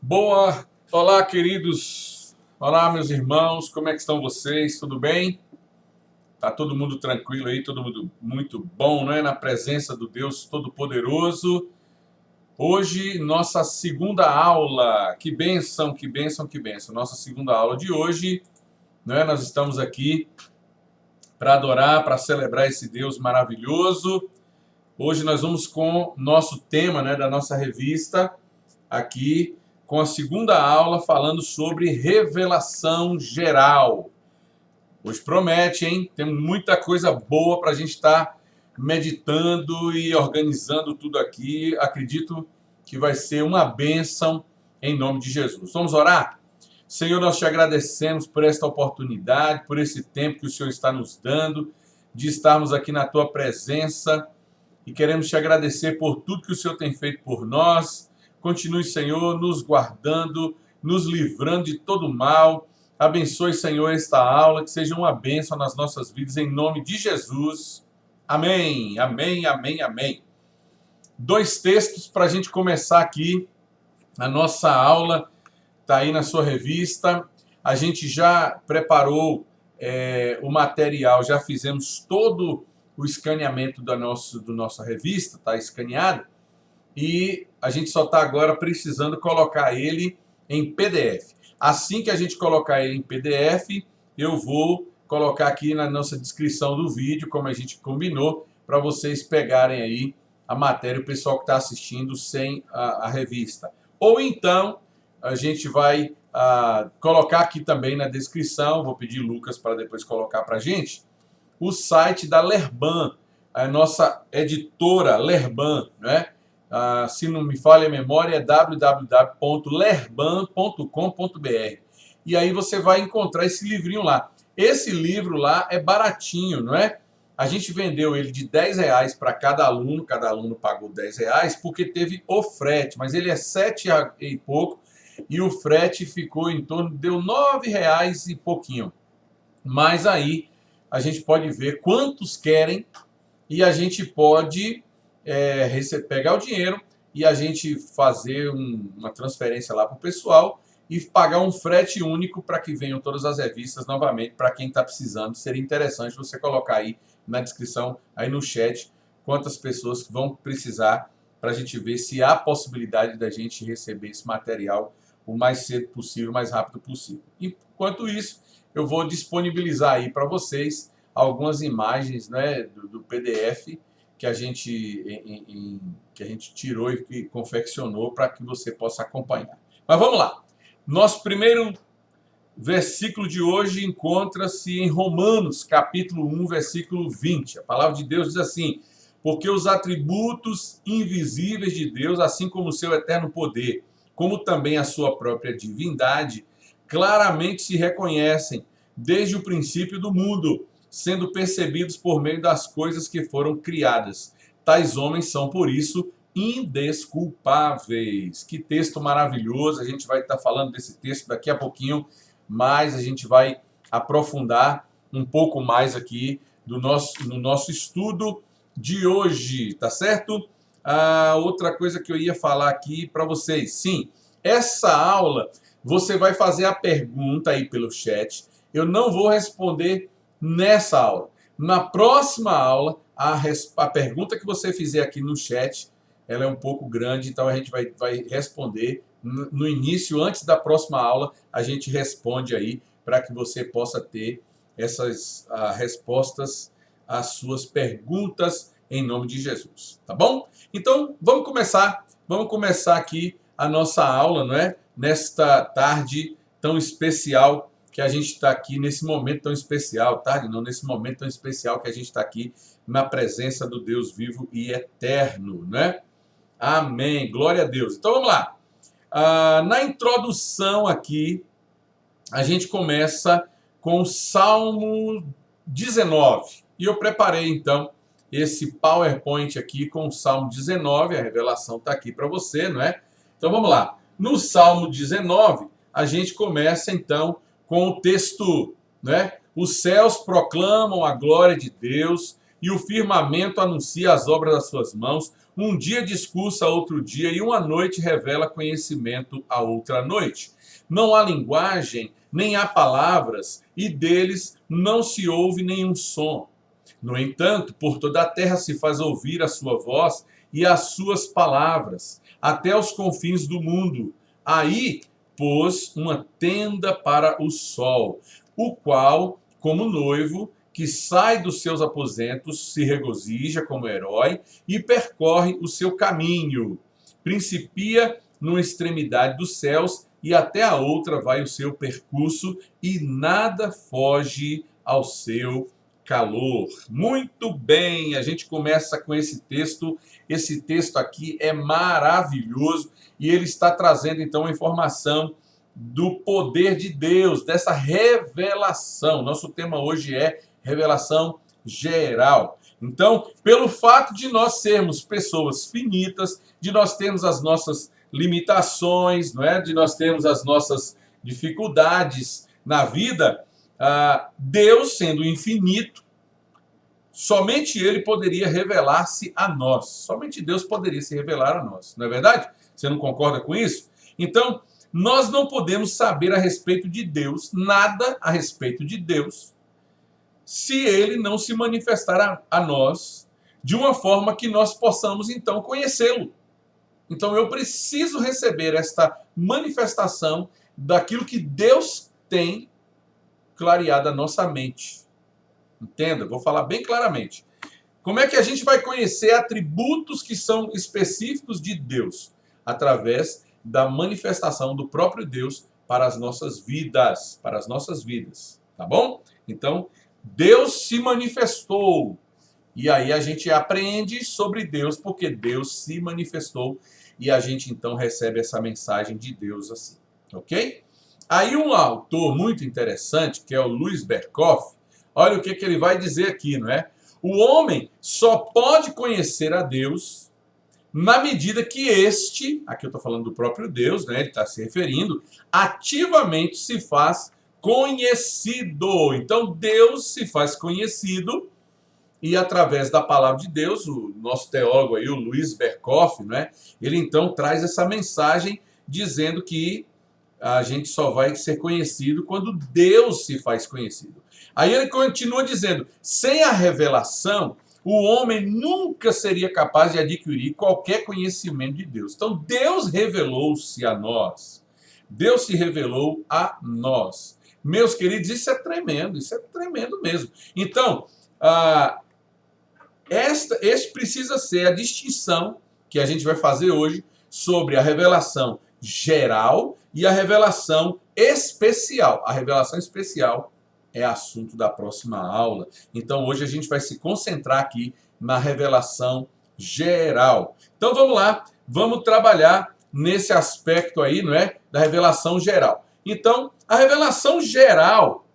Olá, queridos. Olá, meus irmãos. Como é que estão vocês? Tudo bem? Tá todo mundo tranquilo aí, todo mundo muito bom, né? Na presença do Deus Todo-Poderoso. Hoje, nossa segunda aula. Que bênção, que bênção, que bênção. Nossa segunda aula de hoje, né? Nós estamos aqui para adorar, para celebrar esse Deus maravilhoso. Hoje nós vamos com nosso tema, né, da nossa revista aqui, com a segunda aula falando sobre revelação geral. Hoje promete, hein? Tem muita coisa boa para a gente estar meditando e organizando tudo aqui. Acredito que vai ser uma bênção em nome de Jesus. Vamos orar? Senhor, nós te agradecemos por esta oportunidade, por esse tempo que o Senhor está nos dando, de estarmos aqui na tua presença, e queremos te agradecer por tudo que o Senhor tem feito por nós. Continue, Senhor, nos guardando, nos livrando de todo mal. Abençoe, Senhor, esta aula, que seja uma bênção nas nossas vidas, em nome de Jesus. Amém, amém, amém, amém. 2 textos para a gente começar aqui a nossa aula. Está aí na sua revista. A gente já preparou o material, já fizemos todo o escaneamento da nossa revista, está escaneado. E a gente só está agora precisando colocar ele em PDF. Assim que a gente colocar ele em PDF, eu vou colocar aqui na nossa descrição do vídeo, como a gente combinou, para vocês pegarem aí a matéria, o pessoal que está assistindo sem a revista. Ou então, a gente vai colocar aqui também na descrição, vou pedir Lucas para depois colocar para a gente, o site da Lerban, a nossa editora Lerban, né? Se não me falha a memória, é www.lerban.com.br. E aí você vai encontrar esse livrinho lá. Esse livro lá é baratinho, não é? A gente vendeu ele de R$10 para cada aluno pagou R$10, porque teve o frete, mas ele é 7 e pouco, e o frete ficou em torno, deu R$9 e pouquinho. Mas aí a gente pode ver quantos querem e a gente pode pegar o dinheiro e a gente fazer uma transferência lá para o pessoal e pagar um frete único para que venham todas as revistas novamente, para quem está precisando. Seria interessante você colocar aí na descrição, aí no chat, quantas pessoas vão precisar, para a gente ver se há possibilidade da gente receber esse material o mais cedo possível, o mais rápido possível. Enquanto isso, eu vou disponibilizar aí para vocês algumas imagens, né, do PDF que a gente tirou e confeccionou para que você possa acompanhar. Mas vamos lá. Nosso primeiro versículo de hoje encontra-se em Romanos, capítulo 1, versículo 20. A palavra de Deus diz assim: porque os atributos invisíveis de Deus, assim como o seu eterno poder, como também a sua própria divindade, claramente se reconhecem desde o princípio do mundo, sendo percebidos por meio das coisas que foram criadas. Tais homens são, por isso, indesculpáveis. Que texto maravilhoso! A gente vai estar falando desse texto daqui a pouquinho, mas a gente vai aprofundar um pouco mais aqui no nosso estudo de hoje, tá certo? Outra coisa que eu ia falar aqui para vocês. Sim, essa aula você vai fazer a pergunta aí pelo chat. Eu não vou responder nessa aula. Na próxima aula, a pergunta que você fizer aqui no chat, ela é um pouco grande, então a gente vai responder no início, antes da próxima aula, a gente responde aí para que você possa ter essas respostas às suas perguntas em nome de Jesus, tá bom? Então, vamos começar aqui a nossa aula, não é? Nesta tarde tão especial que a gente está aqui, nesse momento tão especial, tarde não, nesse momento tão especial que a gente está aqui na presença do Deus vivo e eterno, né? Amém, glória a Deus. Então vamos lá. Na introdução aqui, a gente começa com o Salmo 19. E eu preparei então esse PowerPoint aqui com o Salmo 19, a revelação está aqui para você, não é? Então vamos lá. No Salmo 19, a gente começa então com o texto, né? Os céus proclamam a glória de Deus e o firmamento anuncia as obras das suas mãos. Um dia discursa a outro dia, e uma noite revela conhecimento a outra noite. Não há linguagem, nem há palavras, e deles não se ouve nenhum som. No entanto, por toda a terra se faz ouvir a sua voz e as suas palavras, até os confins do mundo. Aí pôs uma tenda para o sol, o qual, como noivo, que sai dos seus aposentos, se regozija como herói e percorre o seu caminho. Principia numa extremidade dos céus e até a outra vai o seu percurso, e nada foge ao seu calor. Muito bem, a gente começa com esse texto. Esse texto aqui é maravilhoso e ele está trazendo então a informação do poder de Deus, dessa revelação. Nosso tema hoje é revelação geral. Então, pelo fato de nós sermos pessoas finitas, de nós termos as nossas limitações, não é? De nós termos as nossas dificuldades na vida, Deus, sendo infinito, somente Ele poderia revelar-se a nós. Somente Deus poderia se revelar a nós. Não é verdade? Você não concorda com isso? Então, nós não podemos saber a respeito de Deus, nada a respeito de Deus, se Ele não se manifestar a nós de uma forma que nós possamos, então, conhecê-lo. Então, eu preciso receber esta manifestação daquilo que Deus tem clareado a nossa mente. Entenda, vou falar bem claramente. Como é que a gente vai conhecer atributos que são específicos de Deus? Através da manifestação do próprio Deus para as nossas vidas, tá bom? Então, Deus se manifestou. E aí a gente aprende sobre Deus, porque Deus se manifestou, e a gente então recebe essa mensagem de Deus assim, ok? Aí um autor muito interessante, que é o Louis Berkhof, olha o que ele vai dizer aqui, não é? O homem só pode conhecer a Deus na medida que este, aqui eu estou falando do próprio Deus, né? Ele está se referindo, ativamente se faz conhecido. Então Deus se faz conhecido, e através da palavra de Deus, o nosso teólogo aí, o Louis Berkhof, né? Ele então traz essa mensagem dizendo que a gente só vai ser conhecido quando Deus se faz conhecido. Aí ele continua dizendo, sem a revelação, o homem nunca seria capaz de adquirir qualquer conhecimento de Deus. Então Deus revelou-se a nós. Deus se revelou a nós. Meus queridos, isso é tremendo mesmo. Então, este precisa ser a distinção que a gente vai fazer hoje sobre a revelação geral e a revelação especial. A revelação especial é assunto da próxima aula. Então hoje a gente vai se concentrar aqui na revelação geral. Então vamos lá, vamos trabalhar nesse aspecto aí, não é? Da revelação geral. Então, a revelação geral,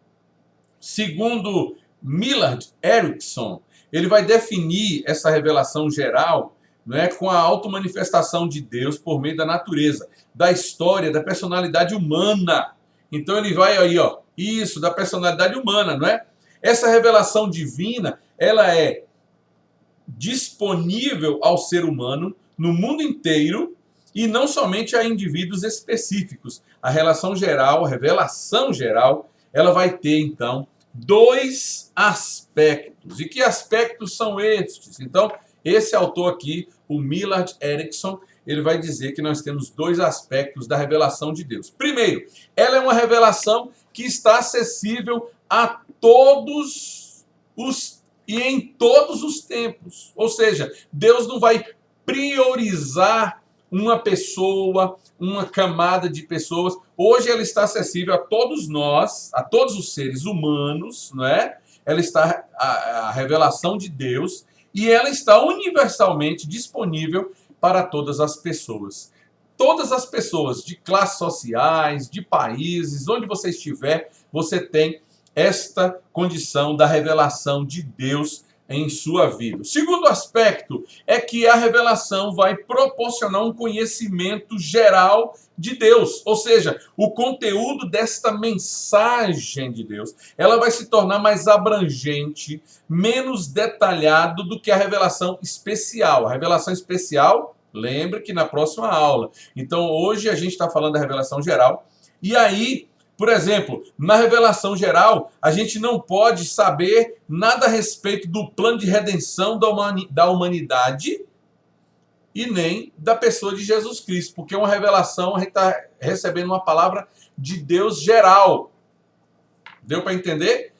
segundo Millard Erickson, ele vai definir essa revelação geral, não é, com a automanifestação de Deus por meio da natureza, da história, da personalidade humana. Então ele vai aí, ó, isso, da personalidade humana, não é? Essa revelação divina, ela é disponível ao ser humano no mundo inteiro e não somente a indivíduos específicos. A revelação geral, ela vai ter, então, dois aspectos. E que aspectos são estes? Então, esse autor aqui, o Millard Erickson, ele vai dizer que nós temos dois aspectos da revelação de Deus. Primeiro, ela é uma revelação que está acessível a todos e em todos os tempos. Ou seja, Deus não vai priorizar uma pessoa, uma camada de pessoas. Hoje ela está acessível a todos nós, a todos os seres humanos, não é? Ela está a revelação de Deus, e ela está universalmente disponível para todas as pessoas. Todas as pessoas de classes sociais, de países, onde você estiver, você tem esta condição da revelação de Deus em sua vida. O segundo aspecto é que a revelação vai proporcionar um conhecimento geral de Deus, ou seja, o conteúdo desta mensagem de Deus, ela vai se tornar mais abrangente, menos detalhado do que a revelação especial. A revelação especial, lembre que na próxima aula. Então, hoje a gente está falando da revelação geral, e aí, por exemplo, na revelação geral, a gente não pode saber nada a respeito do plano de redenção da humanidade e nem da pessoa de Jesus Cristo, porque é uma revelação, a gente está recebendo uma palavra de Deus geral. Deu para entender?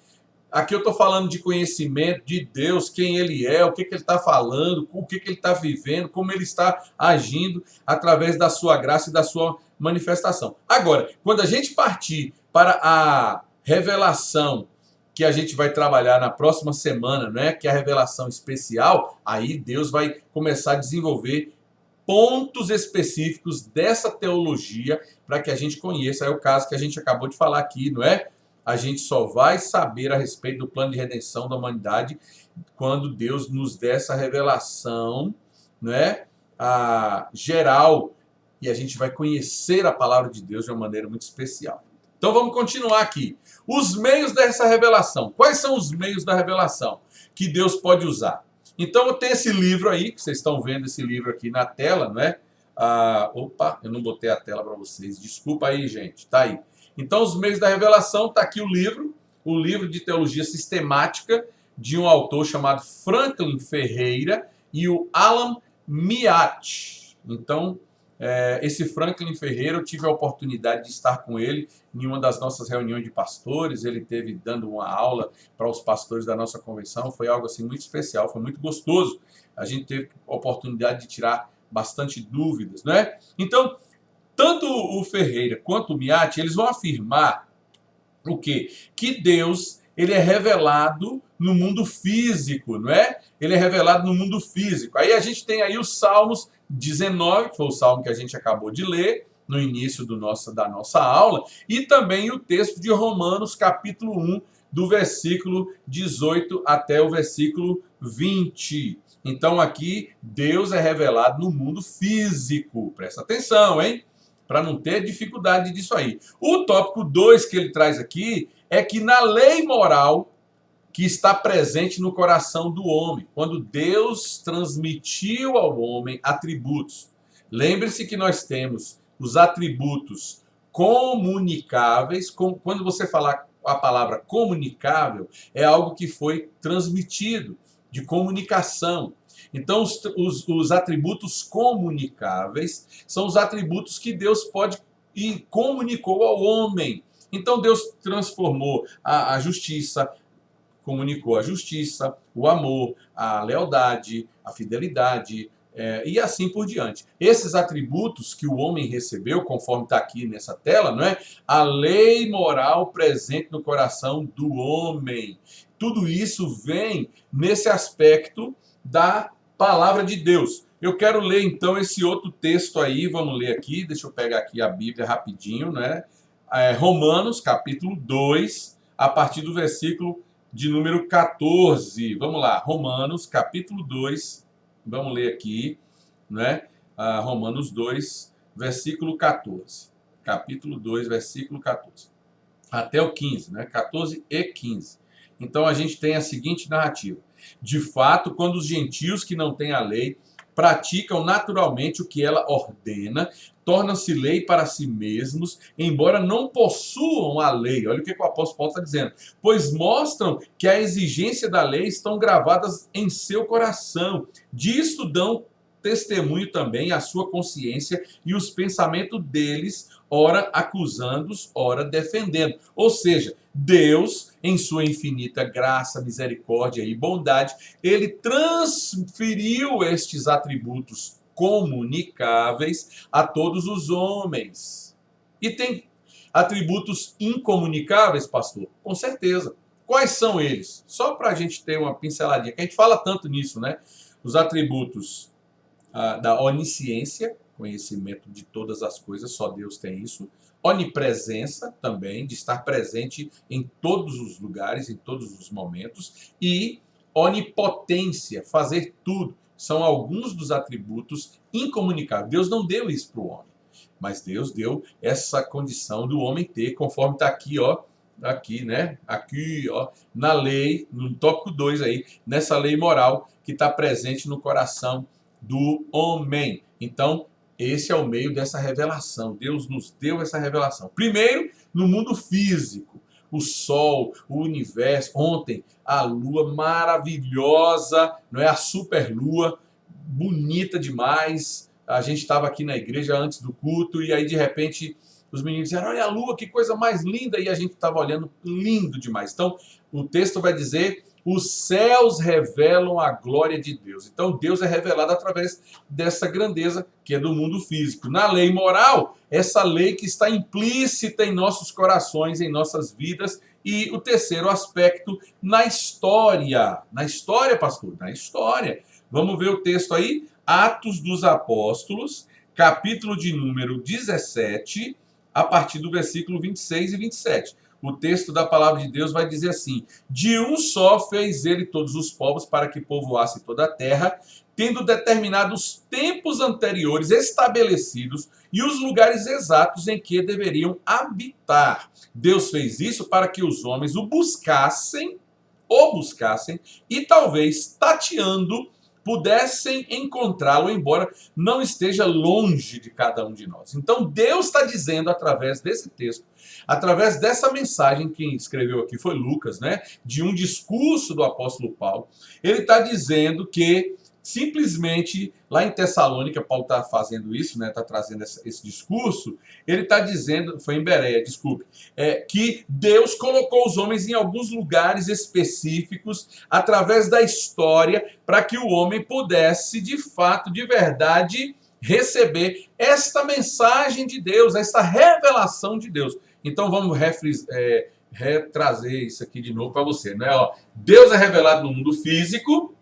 Aqui eu estou falando de conhecimento de Deus, quem Ele é, o que Ele está falando, o que Ele está vivendo, como Ele está agindo através da sua graça e da sua manifestação. Agora, quando a gente partir para a revelação que a gente vai trabalhar na próxima semana, né, que é a revelação especial, aí Deus vai começar a desenvolver pontos específicos dessa teologia para que a gente conheça. É o caso que a gente acabou de falar aqui, não é? A gente só vai saber a respeito do plano de redenção da humanidade quando Deus nos der essa revelação, né, geral, e a gente vai conhecer a palavra de Deus de uma maneira muito especial. Então vamos continuar aqui. Os meios dessa revelação. Quais são os meios da revelação que Deus pode usar? Então eu tenho esse livro aí, que vocês estão vendo esse livro aqui na tela, não é? Opa, eu não botei a tela para vocês. Desculpa aí, gente. Tá aí. Então, os meios da revelação, está aqui o livro de teologia sistemática de um autor chamado Franklin Ferreira e o Alan Miat. Então, esse Franklin Ferreira, eu tive a oportunidade de estar com ele em uma das nossas reuniões de pastores. Ele esteve dando uma aula para os pastores da nossa convenção. Foi algo assim muito especial, foi muito gostoso. A gente teve a oportunidade de tirar bastante dúvidas, não é? Então, tanto o Ferreira quanto o Miat, eles vão afirmar o quê? Que Deus, ele é revelado no mundo físico, não é? Ele é revelado no mundo físico. Aí a gente tem aí os Salmos 19, que foi o salmo que a gente acabou de ler no início da nossa aula, e também o texto de Romanos, capítulo 1, do versículo 18 até o versículo 20. Então aqui, Deus é revelado no mundo físico. Presta atenção, hein? Para não ter dificuldade disso aí. O tópico 2 que ele traz aqui é que na lei moral que está presente no coração do homem, quando Deus transmitiu ao homem atributos. Lembre-se que nós temos os atributos comunicáveis. Quando você falar a palavra comunicável, é algo que foi transmitido, de comunicação. Então, os atributos comunicáveis são os atributos que Deus pode e comunicou ao homem. Então, Deus transformou a justiça, comunicou a justiça, o amor, a lealdade, a fidelidade, e assim por diante. Esses atributos que o homem recebeu, conforme está aqui nessa tela, não é? A lei moral presente no coração do homem. Tudo isso vem nesse aspecto da palavra de Deus. Eu quero ler então esse outro texto aí, vamos ler aqui, deixa eu pegar aqui a Bíblia rapidinho, né? Romanos, capítulo 2, a partir do versículo de número 14. Vamos lá, Romanos, capítulo 2, vamos ler aqui, né? Romanos 2, versículo 14. Capítulo 2, versículo 14. Até o 15, né? 14 e 15. Então a gente tem a seguinte narrativa. De fato, quando os gentios que não têm a lei praticam naturalmente o que ela ordena, tornam-se lei para si mesmos, embora não possuam a lei. Olha o que o apóstolo Paulo está dizendo. Pois mostram que a exigência da lei estão gravadas em seu coração. Disto dão testemunho também a sua consciência e os pensamentos deles, ora acusando-os, ora defendendo. Ou seja, Deus, em sua infinita graça, misericórdia e bondade, ele transferiu estes atributos comunicáveis a todos os homens. E tem atributos incomunicáveis, pastor? Com certeza. Quais são eles? Só para a gente ter uma pinceladinha, que a gente fala tanto nisso, né? Os atributos da onisciência, conhecimento de todas as coisas, só Deus tem isso. Onipresença também, de estar presente em todos os lugares, em todos os momentos. E onipotência, fazer tudo. São alguns dos atributos incomunicáveis. Deus não deu isso para o homem, mas Deus deu essa condição do homem ter, conforme está aqui, ó, aqui, né? Aqui, ó, na lei, no tópico 2 aí, nessa lei moral que está presente no coração do homem. Então, esse é o meio dessa revelação. Deus nos deu essa revelação. Primeiro, no mundo físico. O Sol, o universo. Ontem, a Lua maravilhosa, não é? A superlua, bonita demais. A gente estava aqui na igreja antes do culto e aí, de repente, os meninos disseram, olha a Lua, que coisa mais linda. E a gente estava olhando, lindo demais. Então, o texto vai dizer, os céus revelam a glória de Deus. Então, Deus é revelado através dessa grandeza que é do mundo físico. Na lei moral, essa lei que está implícita em nossos corações, em nossas vidas. E o terceiro aspecto, na história. Na história, pastor? Na história. Vamos ver o texto aí? Atos dos Apóstolos, capítulo de número 17, a partir do versículo 26 e 27. O texto da palavra de Deus vai dizer assim, de um só fez ele todos os povos para que povoasse toda a terra, tendo determinado os tempos anteriores estabelecidos e os lugares exatos em que deveriam habitar. Deus fez isso para que os homens o buscassem e talvez tateando pudessem encontrá-lo, embora não esteja longe de cada um de nós. Então Deus está dizendo através desse texto, através dessa mensagem, quem escreveu aqui foi Lucas, né? De um discurso do apóstolo Paulo, ele está dizendo que simplesmente, lá em Tessalônica, Paulo está fazendo isso, né? Está trazendo esse discurso, ele está dizendo, foi em Bereia, desculpe, que Deus colocou os homens em alguns lugares específicos, através da história, para que o homem pudesse, de fato, de verdade, receber esta mensagem de Deus, esta revelação de Deus. Então vamos retrazer isso aqui de novo para você, né? Ó, Deus é revelado no mundo físico,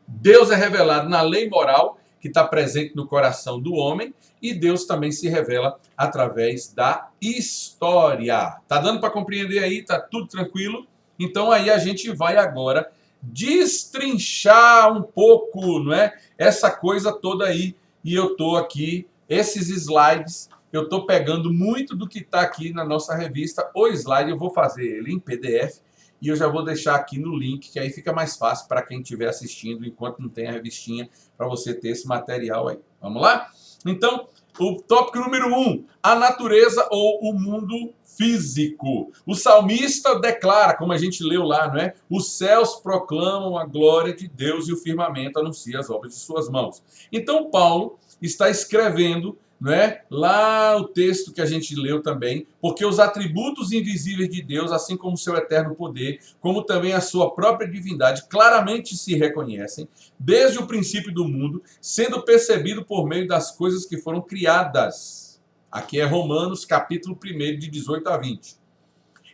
Deus é revelado na lei moral, que está presente no coração do homem, e Deus também se revela através da história. Tá dando para compreender aí? Tá tudo tranquilo? Então aí a gente vai agora destrinchar um pouco, não é? Essa coisa toda aí, e eu tô aqui, esses slides, eu tô pegando muito do que está aqui na nossa revista. O slide eu vou fazer ele em PDF, e eu já vou deixar aqui no link, que aí fica mais fácil para quem estiver assistindo, enquanto não tem a revistinha, para você ter esse material aí. Vamos lá? Então, o tópico número 1, a natureza ou o mundo físico. O salmista declara, como a gente leu lá, não é? Os céus proclamam a glória de Deus e o firmamento anuncia as obras de suas mãos. Então, Paulo está escrevendo, não é? Lá o texto que a gente leu também, porque os atributos invisíveis de Deus, assim como o seu eterno poder, como também a sua própria divindade, claramente se reconhecem desde o princípio do mundo, sendo percebido por meio das coisas que foram criadas. Aqui é Romanos, capítulo 1, de 18 a 20.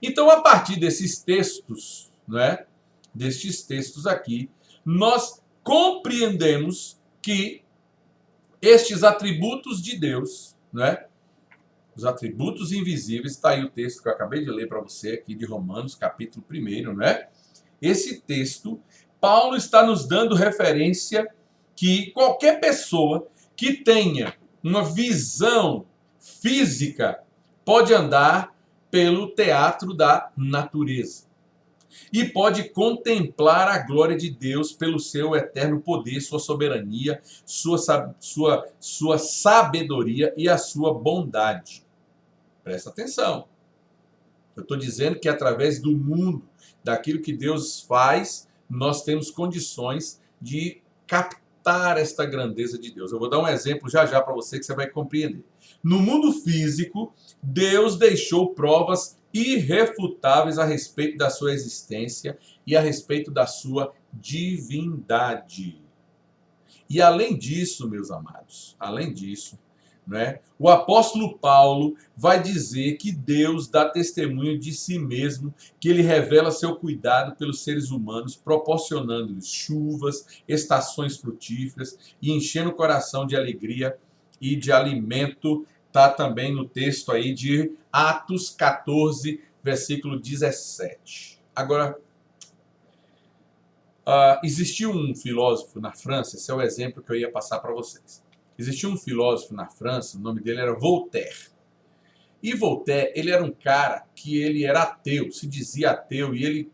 Então, a partir desses textos, não é? Destes textos aqui, nós compreendemos que estes atributos de Deus, né? Os atributos invisíveis, está aí o texto que eu acabei de ler para você aqui de Romanos, capítulo 1, né? Esse texto, Paulo está nos dando referência que qualquer pessoa que tenha uma visão física pode andar pelo teatro da natureza. E pode contemplar a glória de Deus pelo seu eterno poder, sua soberania, sua sabedoria e a sua bondade. Presta atenção. Eu estou dizendo que através do mundo, daquilo que Deus faz, nós temos condições de captar esta grandeza de Deus. Eu vou dar um exemplo já para você que você vai compreender. No mundo físico, Deus deixou provas irrefutáveis a respeito da sua existência e a respeito da sua divindade. E além disso, meus amados, além disso, né, o apóstolo Paulo vai dizer que Deus dá testemunho de si mesmo, que ele revela seu cuidado pelos seres humanos, proporcionando-lhes chuvas, estações frutíferas e enchendo o coração de alegria e de alimento. Está também no texto aí de Atos 14, versículo 17. Agora, Existiu um filósofo na França, esse é o exemplo que eu ia passar para vocês. Existiu um filósofo na França, o nome dele era Voltaire. E Voltaire, ele era um cara que ele era ateu, se dizia ateu, e ele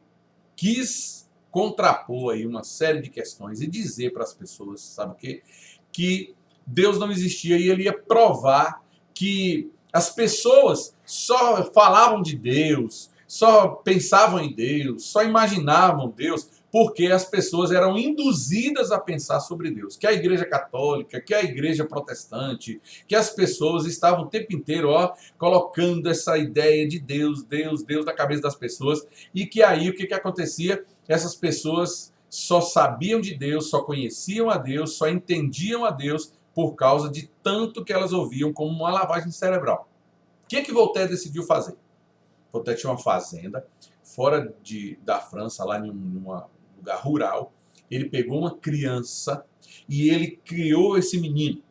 quis contrapor aí uma série de questões e dizer para as pessoas, sabe o quê? Que Deus não existia, e ele ia provar que as pessoas só falavam de Deus, só pensavam em Deus, só imaginavam Deus, porque as pessoas eram induzidas a pensar sobre Deus. Que a igreja católica, que a igreja protestante, que as pessoas estavam o tempo inteiro colocando essa ideia de Deus, Deus, Deus na cabeça das pessoas, e que aí o que acontecia? Essas pessoas só sabiam de Deus, só conheciam a Deus, só entendiam a Deus por causa de tanto que elas ouviam como uma lavagem cerebral. O que Voltaire decidiu fazer? Voltaire tinha uma fazenda fora da França, lá em um lugar rural. Ele pegou uma criança e ele criou esse menino.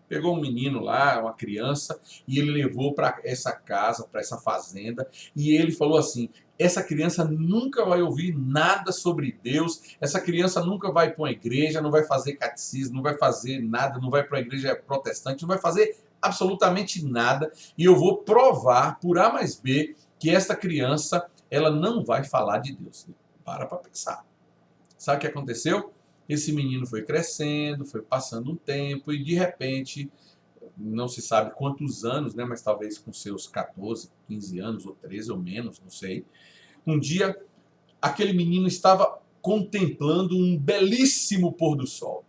Pegou um menino lá, uma criança, e ele levou para essa casa, para essa fazenda, e ele falou assim: essa criança nunca vai ouvir nada sobre Deus, essa criança nunca vai para uma igreja, não vai fazer catecismo, não vai fazer nada, não vai para a igreja protestante, não vai fazer absolutamente nada, e eu vou provar por A mais B que esta criança, ela não vai falar de Deus. Para pensar. Sabe o que aconteceu? Esse menino foi crescendo, foi passando um tempo e de repente, não se sabe quantos anos, né, mas talvez com seus 14, 15 anos ou 13 ou menos, não sei. Um dia, aquele menino estava contemplando um belíssimo pôr do sol.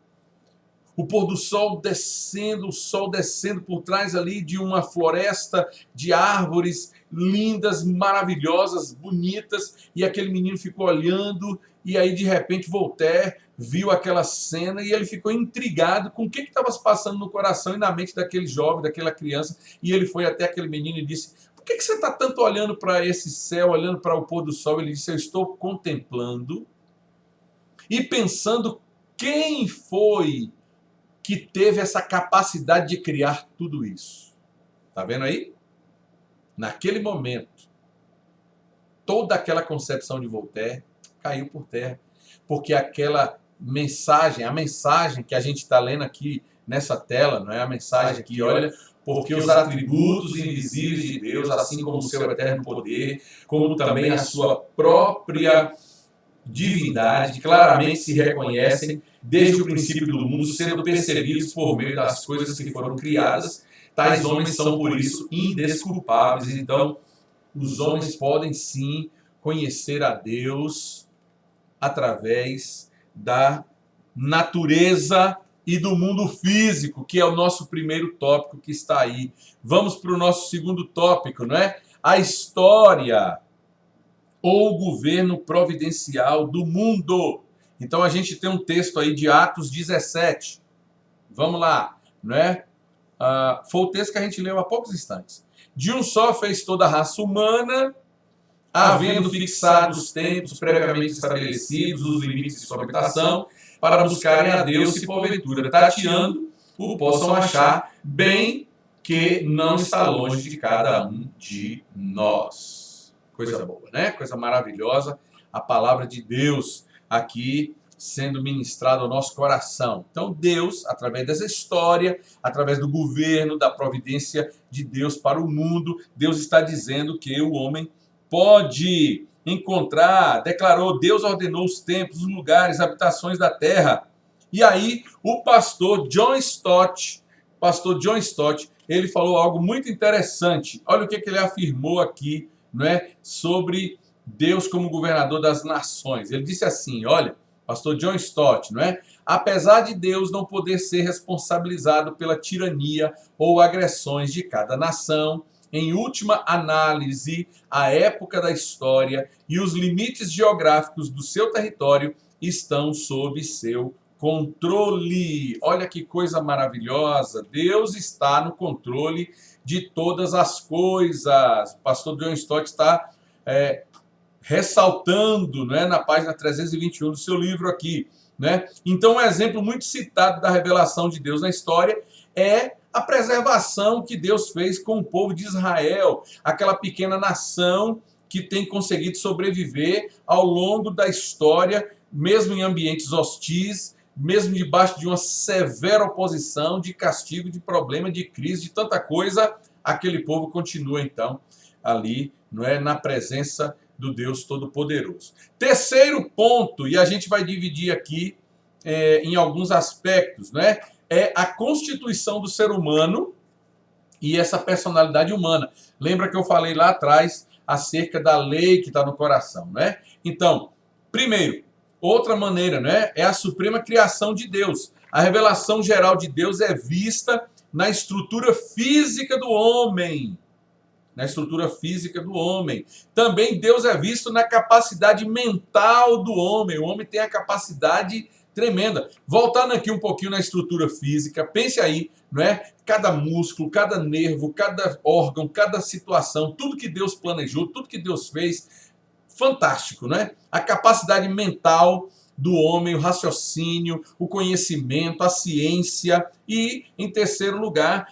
O pôr do sol descendo, o sol descendo por trás ali de uma floresta de árvores lindas, maravilhosas, bonitas, e aquele menino ficou olhando, e aí de repente Voltaire viu aquela cena e ele ficou intrigado com o que estava se passando no coração e na mente daquele jovem, daquela criança, e ele foi até aquele menino e disse: por que você está tanto olhando para esse céu, olhando para o pôr do sol? Ele disse: eu estou contemplando e pensando quem foi que teve essa capacidade de criar tudo isso. Tá vendo aí? Naquele momento, toda aquela concepção de Voltaire caiu por terra, porque aquela mensagem, a mensagem que a gente está lendo aqui nessa tela, não é a mensagem que, olha, porque os atributos invisíveis de Deus, assim como o seu eterno poder, como também a sua própria divindade, claramente se reconhecem desde o princípio do mundo, sendo percebidos por meio das coisas que foram criadas. Tais homens são, por isso, indesculpáveis. Então, os homens podem sim conhecer a Deus através da natureza e do mundo físico, que é o nosso primeiro tópico que está aí. Vamos para o nosso segundo tópico, não é? A história ou o governo providencial do mundo. Então a gente tem um texto aí de Atos 17. Vamos lá, não é? Foi o texto que a gente leu há poucos instantes. De um só fez toda a raça humana, havendo fixado os tempos previamente estabelecidos, os limites de sua habitação, para buscarem a Deus e porventura, tateando, o possam achar, bem que não está longe de cada um de nós. Coisa boa, né? Coisa maravilhosa. A palavra de Deus aqui sendo ministrada ao nosso coração. Então Deus, através dessa história, através do governo, da providência de Deus para o mundo, Deus está dizendo que o homem pode encontrar, declarou, Deus ordenou os tempos, os lugares, habitações da terra. E aí o pastor John Stott, ele falou algo muito interessante. Olha o que ele afirmou aqui, não é, sobre Deus como governador das nações. Ele disse assim, olha, pastor John Stott, não é? Apesar de Deus não poder ser responsabilizado pela tirania ou agressões de cada nação, em última análise, a época da história e os limites geográficos do seu território estão sob seu controle. Olha que coisa maravilhosa. Deus está no controle de todas as coisas. O pastor John Stott está ressaltando, né, na página 321 do seu livro aqui, né? Então, um exemplo muito citado da revelação de Deus na história é a preservação que Deus fez com o povo de Israel, aquela pequena nação que tem conseguido sobreviver ao longo da história mesmo em ambientes hostis, mesmo debaixo de uma severa oposição, de castigo, de problema, de crise, de tanta coisa, aquele povo continua então ali, não é, na presença do Deus Todo-Poderoso. Terceiro ponto, e a gente vai dividir aqui em alguns aspectos, né? É a constituição do ser humano e essa personalidade humana. Lembra que eu falei lá atrás acerca da lei que está no coração, né? Então, primeiro, outra maneira, né, é a suprema criação de Deus. A revelação geral de Deus é vista na estrutura física do homem. Na estrutura física do homem. Também Deus é visto na capacidade mental do homem. O homem tem a capacidade tremenda. Voltando aqui um pouquinho na estrutura física, pense aí, não é? Cada músculo, cada nervo, cada órgão, cada situação, tudo que Deus planejou, tudo que Deus fez, fantástico, né? A capacidade mental do homem, o raciocínio, o conhecimento, a ciência e, em terceiro lugar,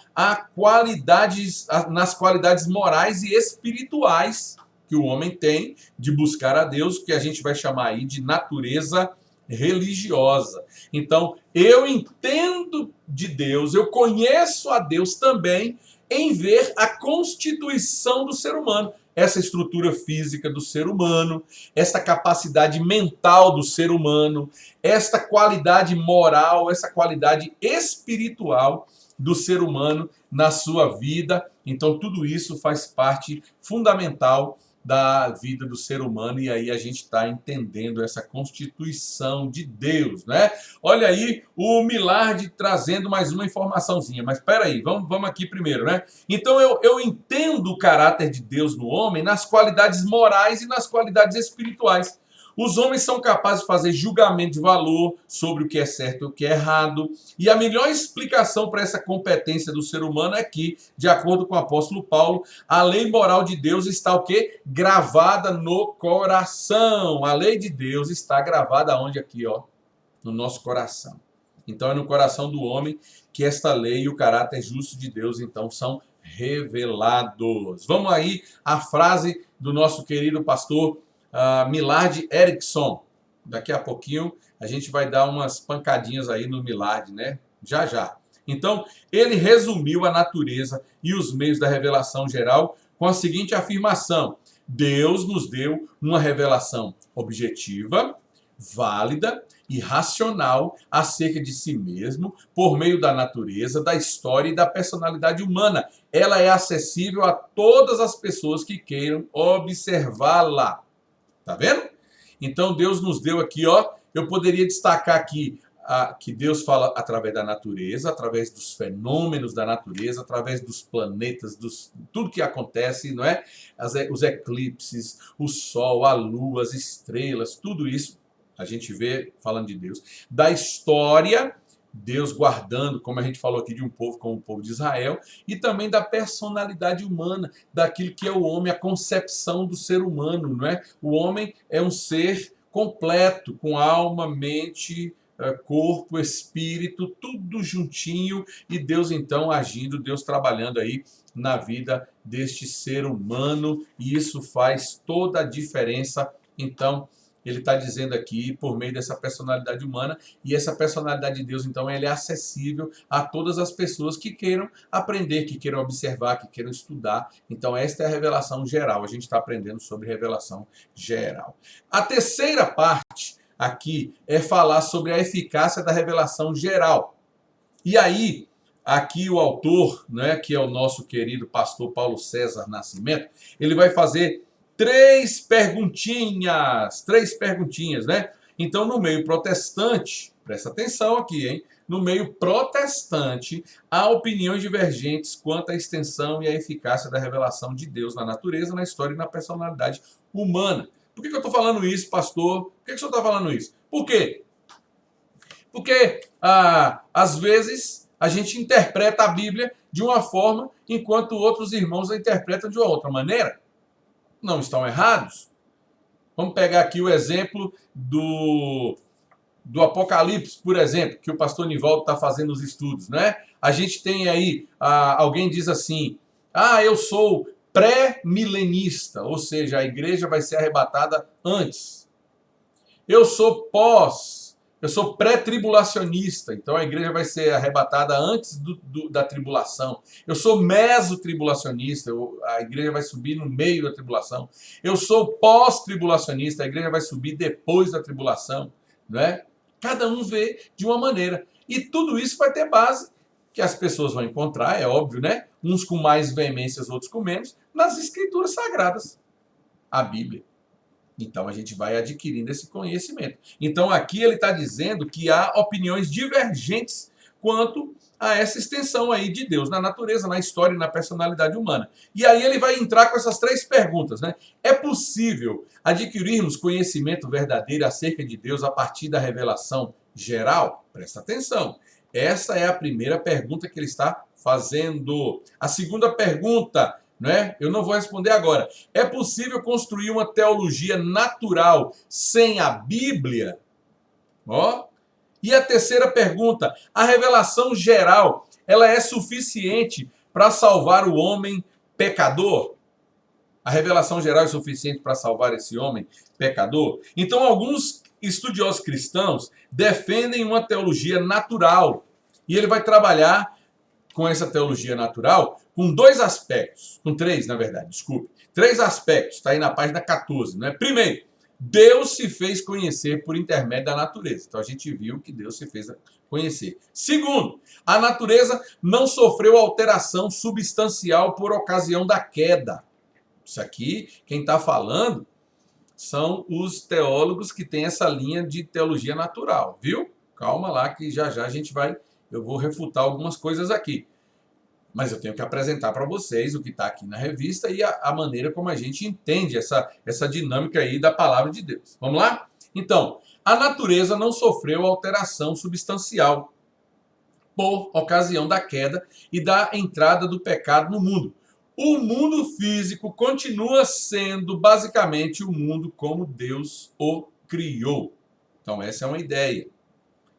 nas qualidades morais e espirituais que o homem tem de buscar a Deus, que a gente vai chamar aí de natureza religiosa. Então, eu entendo de Deus, eu conheço a Deus também em ver a constituição do ser humano, essa estrutura física do ser humano, essa capacidade mental do ser humano, esta qualidade moral, essa qualidade espiritual do ser humano na sua vida. Então, tudo isso faz parte fundamental da vida do ser humano, e aí a gente está entendendo essa constituição de Deus, né? Olha aí o Milard trazendo mais uma informaçãozinha, mas espera aí, vamos aqui primeiro, né? Então eu entendo o caráter de Deus no homem nas qualidades morais e nas qualidades espirituais. Os homens são capazes de fazer julgamento de valor sobre o que é certo e o que é errado. E a melhor explicação para essa competência do ser humano é que, de acordo com o apóstolo Paulo, a lei moral de Deus está o quê? Gravada no coração. A lei de Deus está gravada onde? Aqui, ó, no nosso coração. Então é no coração do homem que esta lei e o caráter justo de Deus, então, são revelados. Vamos aí à frase do nosso querido pastor Milard Erickson. Daqui a pouquinho a gente vai dar umas pancadinhas aí no Milard, né? Já já. Então, ele resumiu a natureza e os meios da revelação geral com a seguinte afirmação: Deus nos deu uma revelação objetiva, válida e racional acerca de si mesmo por meio da natureza, da história e da personalidade humana. Ela é acessível a todas as pessoas que queiram observá-la. Tá vendo? Então Deus nos deu aqui, ó, eu poderia destacar aqui que Deus fala através da natureza, através dos fenômenos da natureza, através dos planetas, tudo que acontece, não é? Os eclipses, o sol, a lua, as estrelas, tudo isso a gente vê falando de Deus. Da história, Deus guardando, como a gente falou aqui, de um povo como o povo de Israel, e também da personalidade humana, daquilo que é o homem, a concepção do ser humano, não é? O homem é um ser completo, com alma, mente, corpo, espírito, tudo juntinho, e Deus então agindo, Deus trabalhando aí na vida deste ser humano, e isso faz toda a diferença. Então, ele está dizendo aqui, por meio dessa personalidade humana, e essa personalidade de Deus, então, ele é acessível a todas as pessoas que queiram aprender, que queiram observar, que queiram estudar. Então, esta é a revelação geral. A gente está aprendendo sobre revelação geral. A terceira parte aqui é falar sobre a eficácia da revelação geral. E aí, aqui o autor, né, que é o nosso querido pastor Paulo César Nascimento, ele vai fazer três perguntinhas, né? Então, no meio protestante, presta atenção aqui, hein? No meio protestante, há opiniões divergentes quanto à extensão e à eficácia da revelação de Deus na natureza, na história e na personalidade humana. Por que eu estou falando isso, pastor? Por que o senhor está falando isso? Por quê? Porque, às vezes, a gente interpreta a Bíblia de uma forma, enquanto outros irmãos a interpretam de uma outra maneira. Não estão errados. Vamos pegar aqui o exemplo do Apocalipse, por exemplo, que o pastor Nivaldo está fazendo os estudos, né? A gente tem aí, alguém diz assim, eu sou pré-milenista, ou seja, a igreja vai ser arrebatada antes. Eu sou pré-tribulacionista, então a igreja vai ser arrebatada antes da tribulação. Eu sou mesotribulacionista, a igreja vai subir no meio da tribulação. Eu sou pós-tribulacionista, a igreja vai subir depois da tribulação, não é? Cada um vê de uma maneira. E tudo isso vai ter base que as pessoas vão encontrar, é óbvio, né? Uns com mais veemência, outros com menos, nas escrituras sagradas, a Bíblia. Então a gente vai adquirindo esse conhecimento. Então aqui ele está dizendo que há opiniões divergentes quanto a essa extensão aí de Deus na natureza, na história e na personalidade humana. E aí ele vai entrar com essas três perguntas, né? É possível adquirirmos conhecimento verdadeiro acerca de Deus a partir da revelação geral? Presta atenção. Essa é a primeira pergunta que ele está fazendo. A segunda pergunta, né? Eu não vou responder agora. É possível construir uma teologia natural sem a Bíblia? Ó. E a terceira pergunta, a revelação geral, ela é suficiente para salvar o homem pecador? A revelação geral é suficiente para salvar esse homem pecador? Então, alguns estudiosos cristãos defendem uma teologia natural. E ele vai trabalhar com essa teologia natural com dois aspectos, com três, na verdade, desculpe. Três aspectos, está aí na página 14, né? Primeiro, Deus se fez conhecer por intermédio da natureza. Então a gente viu que Deus se fez conhecer. Segundo, a natureza não sofreu alteração substancial por ocasião da queda. Isso aqui, quem está falando, são os teólogos que têm essa linha de teologia natural, viu? Calma lá que já já eu vou refutar algumas coisas aqui. Mas eu tenho que apresentar para vocês o que está aqui na revista e a maneira como a gente entende essa dinâmica aí da palavra de Deus. Vamos lá? Então, a natureza não sofreu alteração substancial por ocasião da queda e da entrada do pecado no mundo. O mundo físico continua sendo basicamente o mundo como Deus o criou. Então, essa é uma ideia.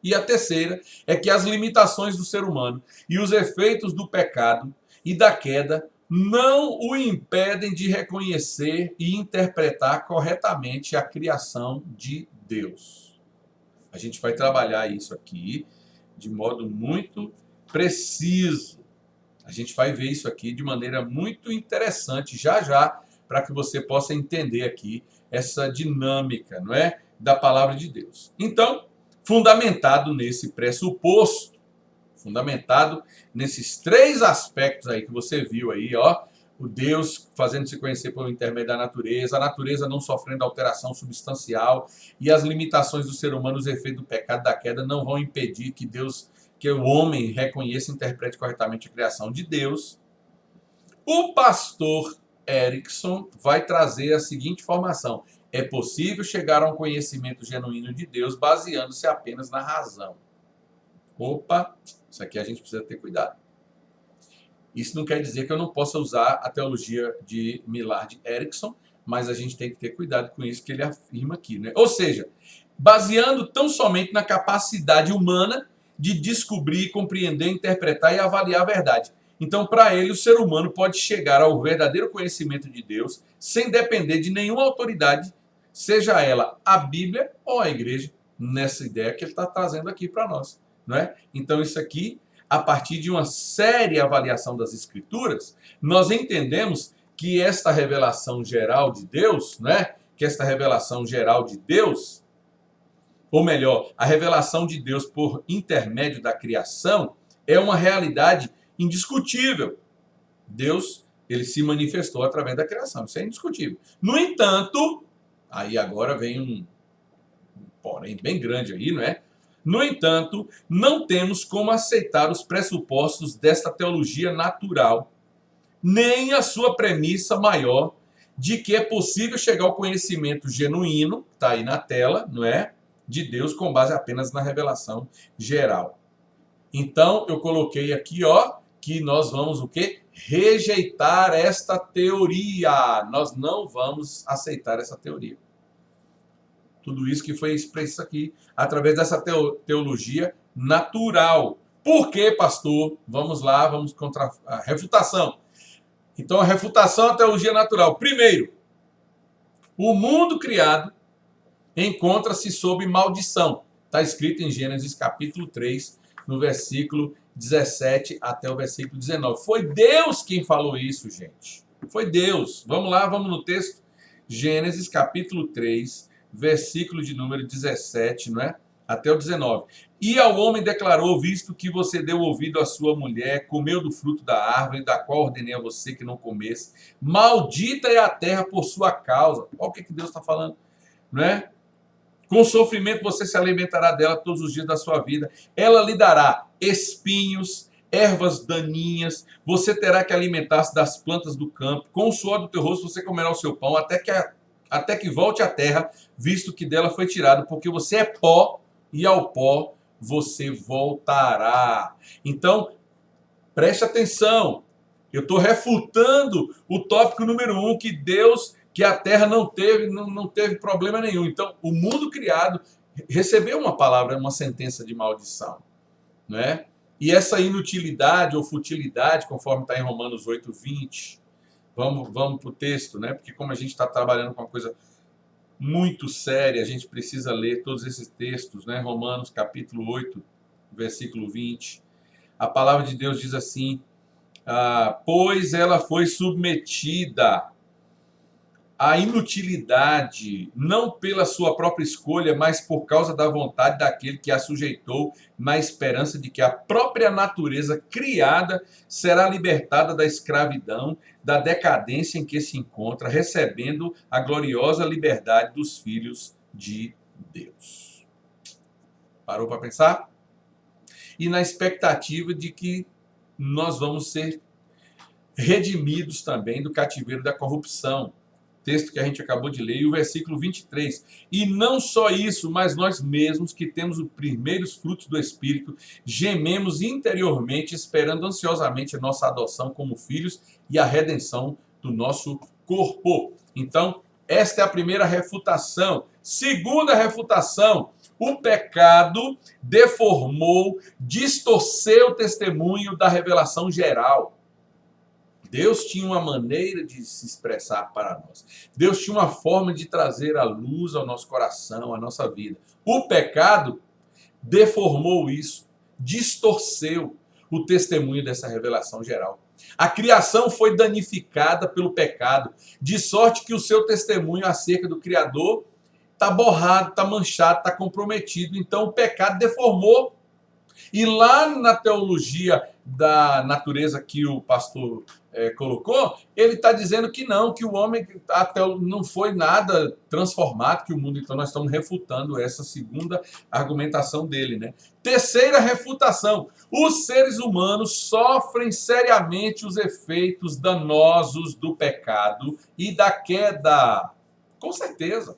E a terceira é que as limitações do ser humano e os efeitos do pecado e da queda não o impedem de reconhecer e interpretar corretamente a criação de Deus. A gente vai trabalhar isso aqui de modo muito preciso. A gente vai ver isso aqui de maneira muito interessante já já, para que você possa entender aqui essa dinâmica, não é, da palavra de Deus. Então, fundamentado nesse pressuposto, fundamentado nesses três aspectos aí que você viu aí, ó, o Deus fazendo se conhecer pelo intermédio da natureza, a natureza não sofrendo alteração substancial e as limitações do ser humano, os efeitos do pecado, da queda, não vão impedir que o homem reconheça e interprete corretamente a criação de Deus. O pastor Erickson vai trazer a seguinte informação: é possível chegar a um conhecimento genuíno de Deus baseando-se apenas na razão. Opa, isso aqui a gente precisa ter cuidado. Isso não quer dizer que eu não possa usar a teologia de Millard Erickson, mas a gente tem que ter cuidado com isso que ele afirma aqui, né? Ou seja, baseando tão somente na capacidade humana de descobrir, compreender, interpretar e avaliar a verdade. Então, para ele, o ser humano pode chegar ao verdadeiro conhecimento de Deus sem depender de nenhuma autoridade, seja ela a Bíblia ou a igreja, nessa ideia que ele está trazendo aqui para nós, não é? Então, isso aqui, a partir de uma séria avaliação das Escrituras, nós entendemos que esta revelação geral de Deus, né? Que esta revelação geral de Deus, ou melhor, a revelação de Deus por intermédio da criação, é uma realidade indiscutível. Deus, ele se manifestou através da criação, isso é indiscutível. No entanto, aí agora vem um porém bem grande aí, não é? No entanto, não temos como aceitar os pressupostos desta teologia natural, nem a sua premissa maior de que é possível chegar ao conhecimento genuíno, está aí na tela, não é? De Deus com base apenas na revelação geral. Então, eu coloquei aqui, ó, que nós vamos o quê? Rejeitar esta teoria. Nós não vamos aceitar essa teoria. Tudo isso que foi expresso aqui através dessa teologia natural. Por quê, pastor? Vamos lá, vamos contra a refutação. Então, a refutação à teologia natural. Primeiro, o mundo criado encontra-se sob maldição. Está escrito em Gênesis capítulo 3, no versículo 17 até o versículo 19. Foi Deus quem falou isso, gente. Foi Deus. Vamos lá, vamos no texto. Gênesis capítulo 3, versículo de número 17, não é? Até o 19. E ao homem declarou, visto que você deu ouvido à sua mulher, comeu do fruto da árvore, da qual ordenei a você que não comesse, maldita é a terra por sua causa. Olha o que Deus está falando, não é? Com sofrimento você se alimentará dela todos os dias da sua vida. Ela lhe dará espinhos, ervas daninhas. Você terá que alimentar-se das plantas do campo. Com o suor do teu rosto você comerá o seu pão, até que volte à terra, visto que dela foi tirado, porque você é pó e ao pó você voltará. Então, preste atenção. Eu estou refutando o tópico número 1, que a terra não teve problema nenhum. Então, o mundo criado recebeu uma palavra, uma sentença de maldição, né? E essa inutilidade ou futilidade, conforme está em Romanos 8:20, vamos para o texto, né? Porque como a gente está trabalhando com uma coisa muito séria, a gente precisa ler todos esses textos, né? Romanos capítulo 8, versículo 20. A palavra de Deus diz assim: pois ela foi submetida à inutilidade, não pela sua própria escolha, mas por causa da vontade daquele que a sujeitou, na esperança de que a própria natureza criada será libertada da escravidão, da decadência em que se encontra, recebendo a gloriosa liberdade dos filhos de Deus. Parou para pensar? E na expectativa de que nós vamos ser redimidos também do cativeiro da corrupção. Texto que a gente acabou de ler, e o versículo 23. E não só isso, mas nós mesmos, que temos os primeiros frutos do Espírito, gememos interiormente, esperando ansiosamente a nossa adoção como filhos e a redenção do nosso corpo. Então, esta é a primeira refutação. Segunda refutação: o pecado deformou, distorceu o testemunho da revelação geral. Deus tinha uma maneira de se expressar para nós. Deus tinha uma forma de trazer a luz ao nosso coração, à nossa vida. O pecado deformou isso, distorceu o testemunho dessa revelação geral. A criação foi danificada pelo pecado, de sorte que o seu testemunho acerca do Criador está borrado, está manchado, está comprometido. Então o pecado deformou. E lá na teologia da natureza que o pastor colocou, ele está dizendo que não, que o homem até não foi nada transformado, que o mundo. Então nós estamos refutando essa segunda argumentação dele, né? Terceira refutação: os seres humanos sofrem seriamente os efeitos danosos do pecado e da queda. Com certeza.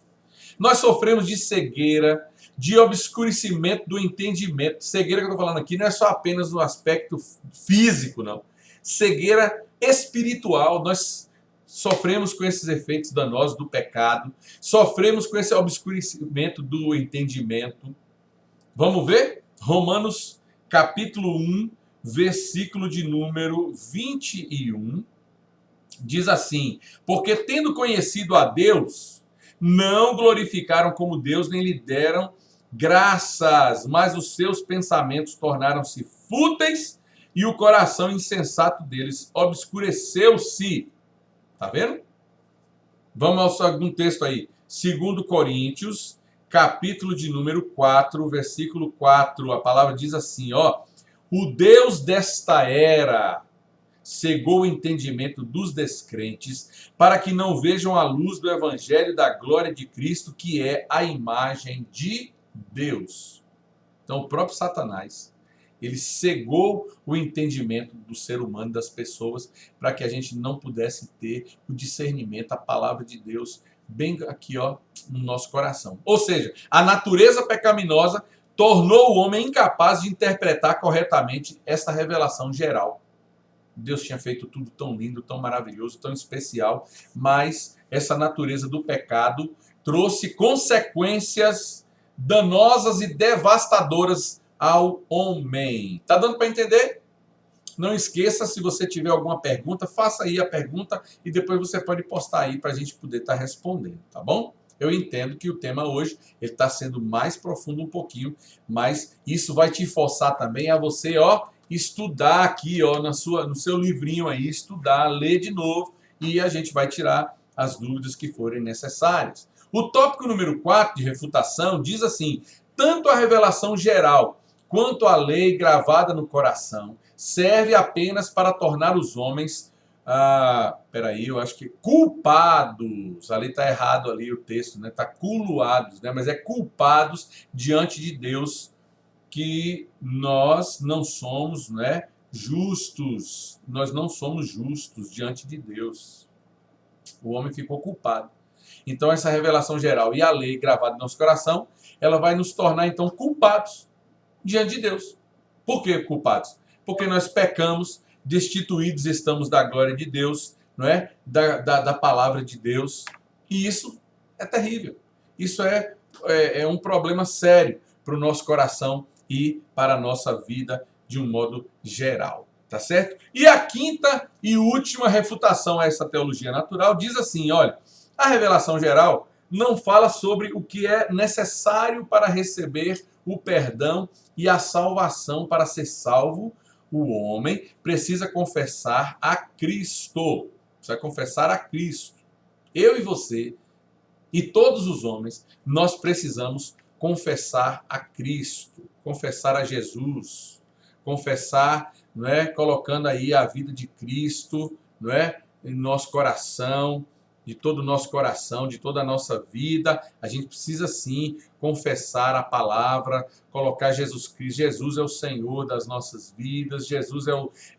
Nós sofremos de cegueira, de obscurecimento do entendimento. Cegueira que eu estou falando aqui não é só apenas no aspecto físico, não. Cegueira espiritual. Nós sofremos com esses efeitos danosos do pecado, sofremos com esse obscurecimento do entendimento. Vamos ver? Romanos capítulo 1, versículo de número 21, diz assim: porque tendo conhecido a Deus, não glorificaram como Deus, nem lhe deram graças, mas os seus pensamentos tornaram-se fúteis e o coração insensato deles obscureceu-se. Tá vendo? Vamos ao segundo texto aí. 2 Coríntios, capítulo de número 4, versículo 4. A palavra diz assim, ó: o Deus desta era cegou o entendimento dos descrentes, para que não vejam a luz do evangelho da glória de Cristo, que é a imagem de Deus. Então o próprio Satanás, ele cegou o entendimento do ser humano, das pessoas, para que a gente não pudesse ter o discernimento, a palavra de Deus bem aqui, ó, no nosso coração. Ou seja, a natureza pecaminosa tornou o homem incapaz de interpretar corretamente esta revelação geral. Deus tinha feito tudo tão lindo, tão maravilhoso, tão especial, mas essa natureza do pecado trouxe consequências danosas e devastadoras ao homem. Tá dando para entender? Não esqueça, se você tiver alguma pergunta, faça aí a pergunta e depois você pode postar aí para a gente poder estar respondendo, tá bom? eu entendo que o tema hoje ele está sendo mais profundo um pouquinho, mas isso vai te forçar também a você, estudar aqui, no seu livrinho aí, estudar, ler de novo, e a gente vai tirar as dúvidas que forem necessárias. O tópico número 4 de refutação diz assim: tanto a revelação geral quanto a lei gravada no coração serve apenas para tornar os homens, peraí, eu acho que culpados, ali está errado ali o texto, né? Está culuados, né? Mas é culpados diante de Deus, que nós não somos, né, justos, nós não somos justos diante de Deus. O homem ficou culpado. Então essa revelação geral e a lei gravada no nosso coração, ela vai nos tornar então culpados diante de Deus. Por que culpados? Porque nós pecamos, destituídos estamos da glória de Deus, não é? Da palavra de Deus. E isso é terrível. Isso é um problema sério para o nosso coração e para a nossa vida de um modo geral. Tá certo? E a quinta e última refutação a essa teologia natural diz assim, olha, a revelação geral não fala sobre o que é necessário para receber o perdão e a salvação. Para ser salvo, o homem precisa confessar a Cristo. Precisa confessar a Cristo. Eu e você e todos os homens, nós precisamos confessar a Cristo, confessar a Jesus, confessar, não é, colocando aí a vida de Cristo, não é, em nosso coração, de todo o nosso coração, de toda a nossa vida. A gente precisa sim confessar a palavra, colocar Jesus Cristo. Jesus é o Senhor das nossas vidas, Jesus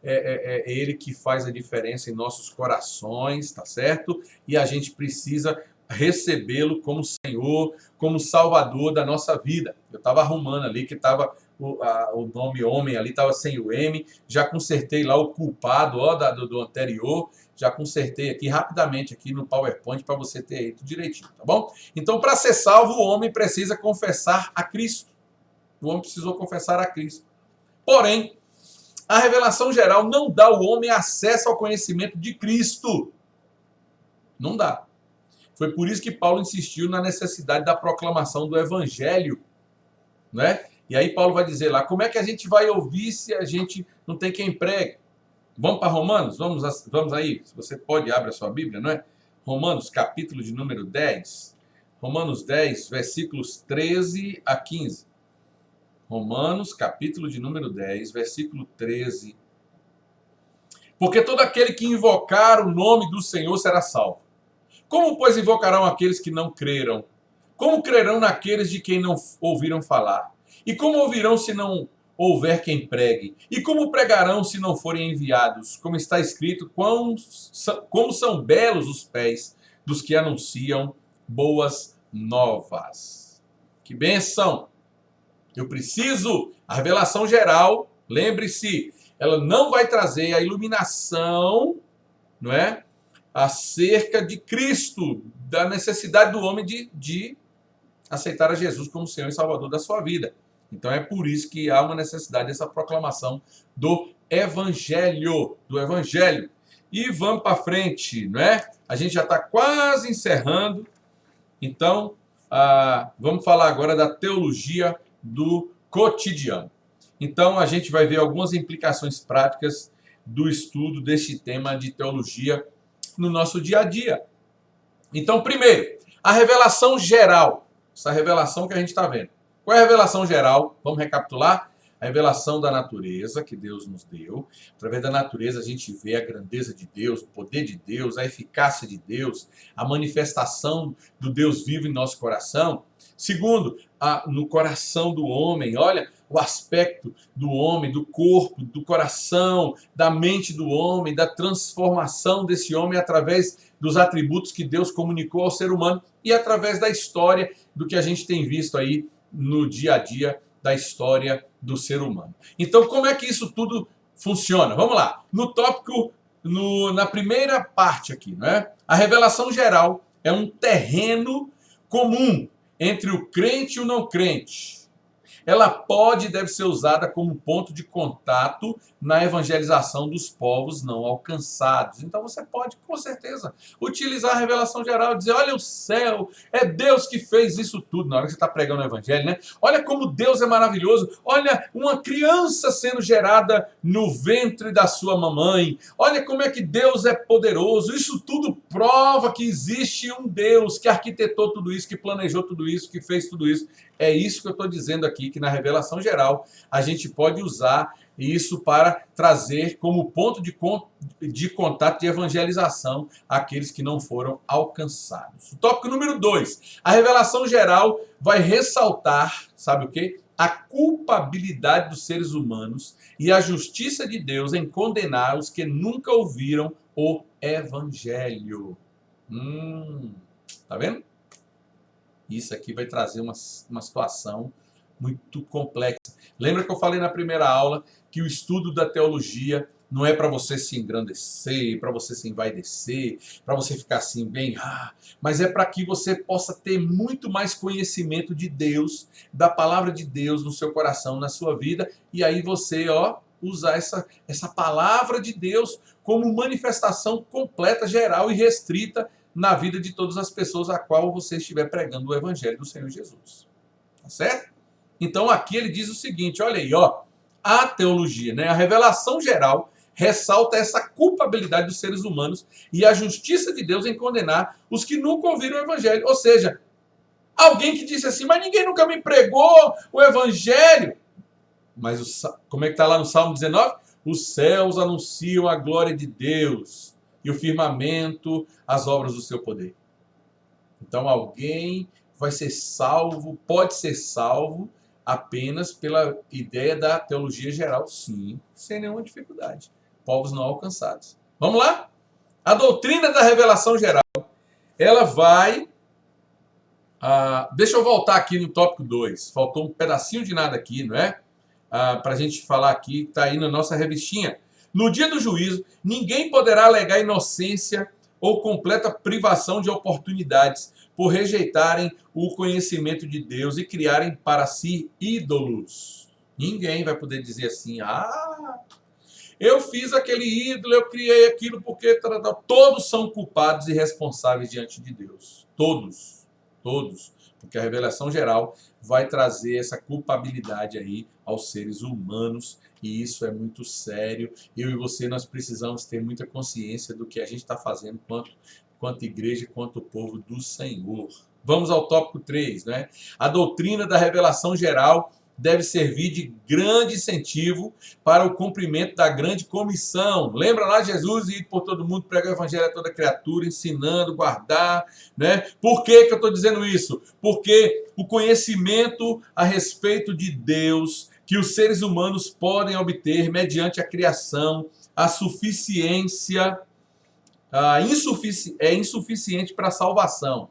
é Ele que faz a diferença em nossos corações, tá certo? E a gente precisa recebê-lo como Senhor, como Salvador da nossa vida. Eu estava arrumando ali que estava o nome homem ali, estava sem o M, já consertei lá o culpado do anterior, já consertei aqui rapidamente aqui no PowerPoint para você ter aí tudo direitinho, tá bom? Então, para ser salvo, o homem precisa confessar a Cristo. O homem precisou confessar a Cristo. Porém, a revelação geral não dá ao homem acesso ao conhecimento de Cristo. Não dá. Foi por isso que Paulo insistiu na necessidade da proclamação do Evangelho, né? E aí Paulo vai dizer lá, como é que a gente vai ouvir se a gente não tem quem pregue? Vamos para Romanos? Vamos aí, se você pode, abre a sua Bíblia, não é? Romanos, capítulo de número 10. Romanos 10, versículos 13 a 15. Romanos, capítulo de número 10, versículo 13. Porque todo aquele que invocar o nome do Senhor será salvo. Como, pois, invocarão aqueles que não creram? Como crerão naqueles de quem não ouviram falar? E como ouvirão se não houver quem pregue? E como pregarão se não forem enviados? Como está escrito, como são belos os pés dos que anunciam boas novas. Que bênção! Eu preciso, a revelação geral, lembre-se, ela não vai trazer a iluminação, não é? Acerca de Cristo, da necessidade do homem de aceitar a Jesus como Senhor e Salvador da sua vida. Então é por isso que há uma necessidade dessa proclamação do Evangelho, E vamos para frente, não é? A gente já está quase encerrando, então vamos falar agora da teologia do cotidiano. Então a gente vai ver algumas implicações práticas do estudo deste tema de teologia no nosso dia a dia. Então, primeiro, a revelação geral. Essa revelação que a gente está vendo. Qual é a revelação geral? Vamos recapitular? A revelação da natureza que Deus nos deu. Através da natureza a gente vê a grandeza de Deus, o poder de Deus, a eficácia de Deus, a manifestação do Deus vivo em nosso coração. Segundo, no coração do homem, olha o aspecto do homem, do corpo, do coração, da mente do homem, da transformação desse homem através dos atributos que Deus comunicou ao ser humano e através da história do que a gente tem visto aí no dia a dia da história do ser humano. Então, como é que isso tudo funciona? Vamos lá. No tópico, na primeira parte aqui, né? A revelação geral é um terreno comum entre o crente e o não crente. ela pode e deve ser usada como ponto de contato na evangelização dos povos não alcançados. Então você pode, com certeza, utilizar a revelação geral e dizer, olha o céu, é Deus que fez isso tudo. Na hora que você está pregando o evangelho, né? Olha como Deus é maravilhoso. Olha uma criança sendo gerada no ventre da sua mamãe. Olha como é que Deus é poderoso. Isso tudo prova que existe um Deus que arquitetou tudo isso, que planejou tudo isso, que fez tudo isso. É isso que eu estou dizendo aqui, que na revelação geral a gente pode usar isso para trazer como ponto de contato de evangelização aqueles que não foram alcançados. O tópico número 2. A revelação geral vai ressaltar, sabe o quê? A culpabilidade dos seres humanos e a justiça de Deus em condenar os que nunca ouviram o evangelho. Tá vendo? Isso aqui vai trazer uma situação muito complexa. Lembra que eu falei na primeira aula que o estudo da teologia não é para você se engrandecer, para você se envaidecer, para você ficar assim bem, mas é para que você possa ter muito mais conhecimento de Deus, da palavra de Deus no seu coração, na sua vida, e aí você, usar essa palavra de Deus como manifestação completa, geral e restrita na vida de todas as pessoas a qual você estiver pregando o evangelho do Senhor Jesus. Tá certo? Então aqui ele diz o seguinte, olha aí, a teologia, né, a revelação geral ressalta essa culpabilidade dos seres humanos e a justiça de Deus em condenar os que nunca ouviram o evangelho. Ou seja, alguém que disse assim, mas ninguém nunca me pregou o evangelho. Mas como é que está lá no Salmo 19? Os céus anunciam a glória de Deus e o firmamento as obras do seu poder. Então alguém vai ser salvo, pode ser salvo apenas pela ideia da teologia geral, sim, sem nenhuma dificuldade. Povos não alcançados. Vamos lá? A doutrina da revelação geral, ela vai... deixa eu voltar aqui no tópico 2. Faltou um pedacinho de nada aqui, não é? Para a gente falar aqui, está aí na nossa revistinha. No dia do juízo, ninguém poderá alegar inocência ou completa privação de oportunidades por rejeitarem o conhecimento de Deus e criarem para si ídolos. Ninguém vai poder dizer assim, eu fiz aquele ídolo, eu criei aquilo porque... Todos são culpados e responsáveis diante de Deus. Todos. Porque a revelação geral vai trazer essa culpabilidade aí aos seres humanos, e isso é muito sério. Eu e você, nós precisamos ter muita consciência do que a gente está fazendo quanto igreja, quanto povo do Senhor. Vamos ao tópico 3, né? A doutrina da revelação geral deve servir de grande incentivo para o cumprimento da grande comissão. Lembra lá Jesus ir por todo mundo, pregar o evangelho a toda criatura, ensinando, guardar, né? Por que eu estou dizendo isso? Porque o conhecimento a respeito de Deus que os seres humanos podem obter mediante a criação, a suficiência, é insuficiente para a salvação.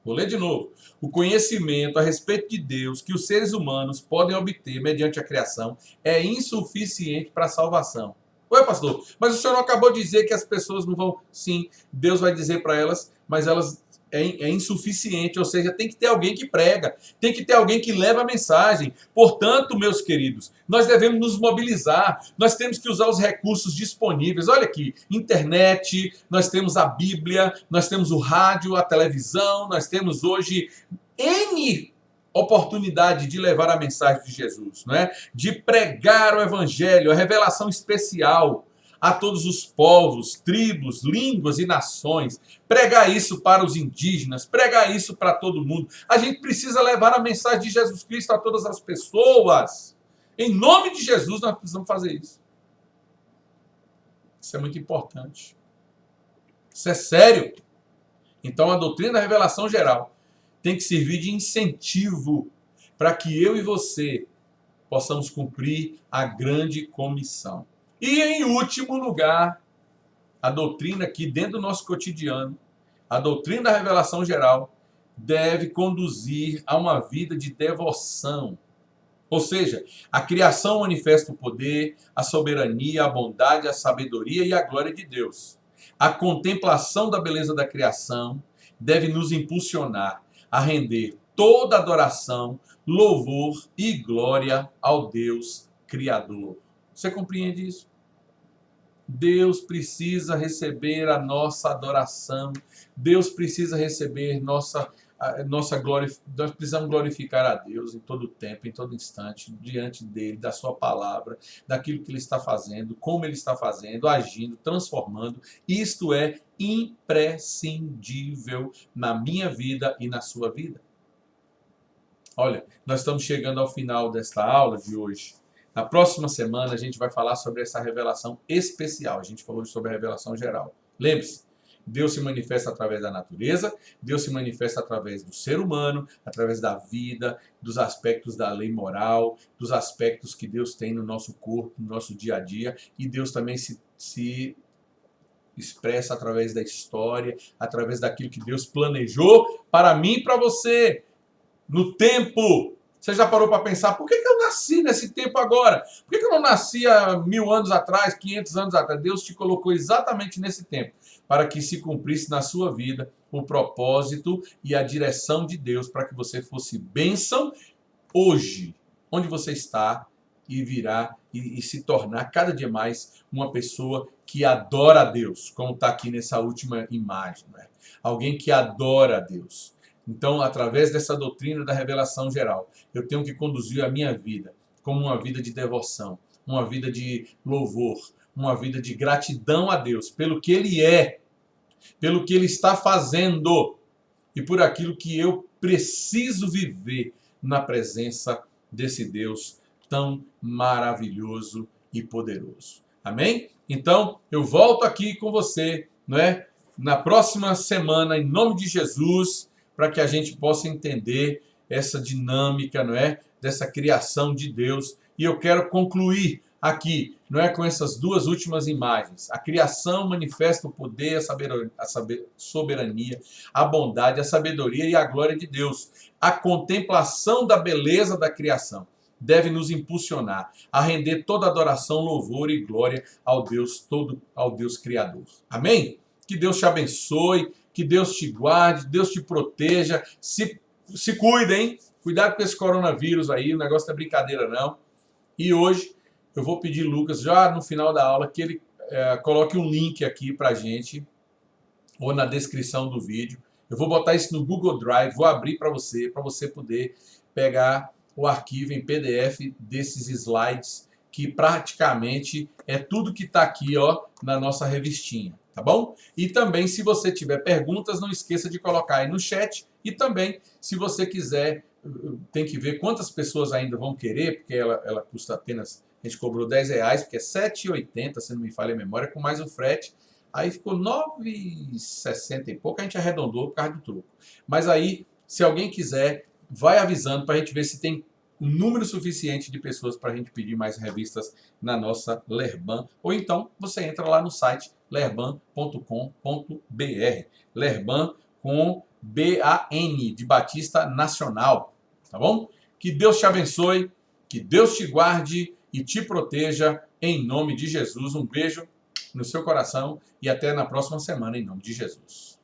Vou ler de novo. O conhecimento a respeito de Deus que os seres humanos podem obter mediante a criação é insuficiente para a salvação. Ué, pastor, mas o senhor não acabou de dizer que as pessoas não vão... Sim, Deus vai dizer para elas, mas elas é insuficiente, ou seja, tem que ter alguém que prega, tem que ter alguém que leva a mensagem. Portanto, meus queridos, nós devemos nos mobilizar, nós temos que usar os recursos disponíveis. Olha aqui, internet, nós temos a Bíblia, nós temos o rádio, a televisão, nós temos hoje N oportunidade de levar a mensagem de Jesus, não é? De pregar o evangelho, a revelação especial a todos os povos, tribos, línguas e nações, pregar isso para os indígenas, pregar isso para todo mundo. A gente precisa levar a mensagem de Jesus Cristo a todas as pessoas. Em nome de Jesus nós precisamos fazer isso. Isso é muito importante. Isso é sério. Então a doutrina da revelação geral tem que servir de incentivo para que eu e você possamos cumprir a grande comissão. E, em último lugar, a doutrina aqui dentro do nosso cotidiano, a doutrina da revelação geral, deve conduzir a uma vida de devoção. Ou seja, a criação manifesta o poder, a soberania, a bondade, a sabedoria e a glória de Deus. A contemplação da beleza da criação deve nos impulsionar a render toda adoração louvor e glória ao Deus Criador. Você compreende isso? Deus precisa receber a nossa adoração. Deus precisa receber nossa glória. Nós precisamos glorificar a Deus em todo tempo, em todo instante, diante dele, da sua palavra, daquilo que ele está fazendo, como ele está fazendo, agindo, transformando. Isto é imprescindível na minha vida e na sua vida. Olha, nós estamos chegando ao final desta aula de hoje. Na próxima semana a gente vai falar sobre essa revelação especial. A gente falou sobre a revelação geral. Lembre-se, Deus se manifesta através da natureza, Deus se manifesta através do ser humano, através da vida, dos aspectos da lei moral, dos aspectos que Deus tem no nosso corpo, no nosso dia a dia, e Deus também se expressa através da história, através daquilo que Deus planejou para mim e para você, no tempo. Você já parou para pensar, por que eu nasci nesse tempo agora? Por que eu não nasci há 1000 anos atrás, 500 anos atrás? Deus te colocou exatamente nesse tempo, para que se cumprisse na sua vida o propósito e a direção de Deus, para que você fosse bênção hoje, onde você está, e virá e se tornar cada dia mais uma pessoa que adora a Deus, como está aqui nessa última imagem, né? Alguém que adora a Deus. Então, através dessa doutrina da revelação geral, eu tenho que conduzir a minha vida como uma vida de devoção, uma vida de louvor, uma vida de gratidão a Deus pelo que Ele é, pelo que Ele está fazendo e por aquilo que eu preciso viver na presença desse Deus tão maravilhoso e poderoso. Amém? Então, eu volto aqui com você, não é? Na próxima semana, em nome de Jesus, para que a gente possa entender essa dinâmica, não é, dessa criação de Deus. E eu quero concluir aqui, não é, com essas duas últimas imagens. A criação manifesta o poder, a soberania, a bondade, a sabedoria e a glória de Deus. A contemplação da beleza da criação deve nos impulsionar a render toda adoração, louvor e glória ao Deus Criador. Amém? Que Deus te abençoe, que Deus te guarde, Deus te proteja. Se cuida, hein? Cuidado com esse coronavírus aí, o negócio não é brincadeira não. E hoje eu vou pedir Lucas, já no final da aula, que ele coloque um link aqui pra gente, ou na descrição do vídeo. Eu vou botar isso no Google Drive, vou abrir para você poder pegar o arquivo em PDF desses slides, que praticamente é tudo que está aqui, ó, na nossa revistinha, tá bom? E também, se você tiver perguntas, não esqueça de colocar aí no chat. E também, se você quiser, tem que ver quantas pessoas ainda vão querer, porque ela custa apenas, a gente cobrou R$10, porque é R$ 7,80, se não me falha a memória, com mais o frete. Aí ficou R$ 9,60 e pouco, a gente arredondou por causa do troco. Mas aí, se alguém quiser, vai avisando para a gente ver se tem um número suficiente de pessoas para a gente pedir mais revistas na nossa Lerban. Ou então, você entra lá no site lerban.com.br. Lerban com B-A-N, de Batista Nacional. Tá bom? Que Deus te abençoe, que Deus te guarde e te proteja, em nome de Jesus. Um beijo no seu coração e até na próxima semana, em nome de Jesus.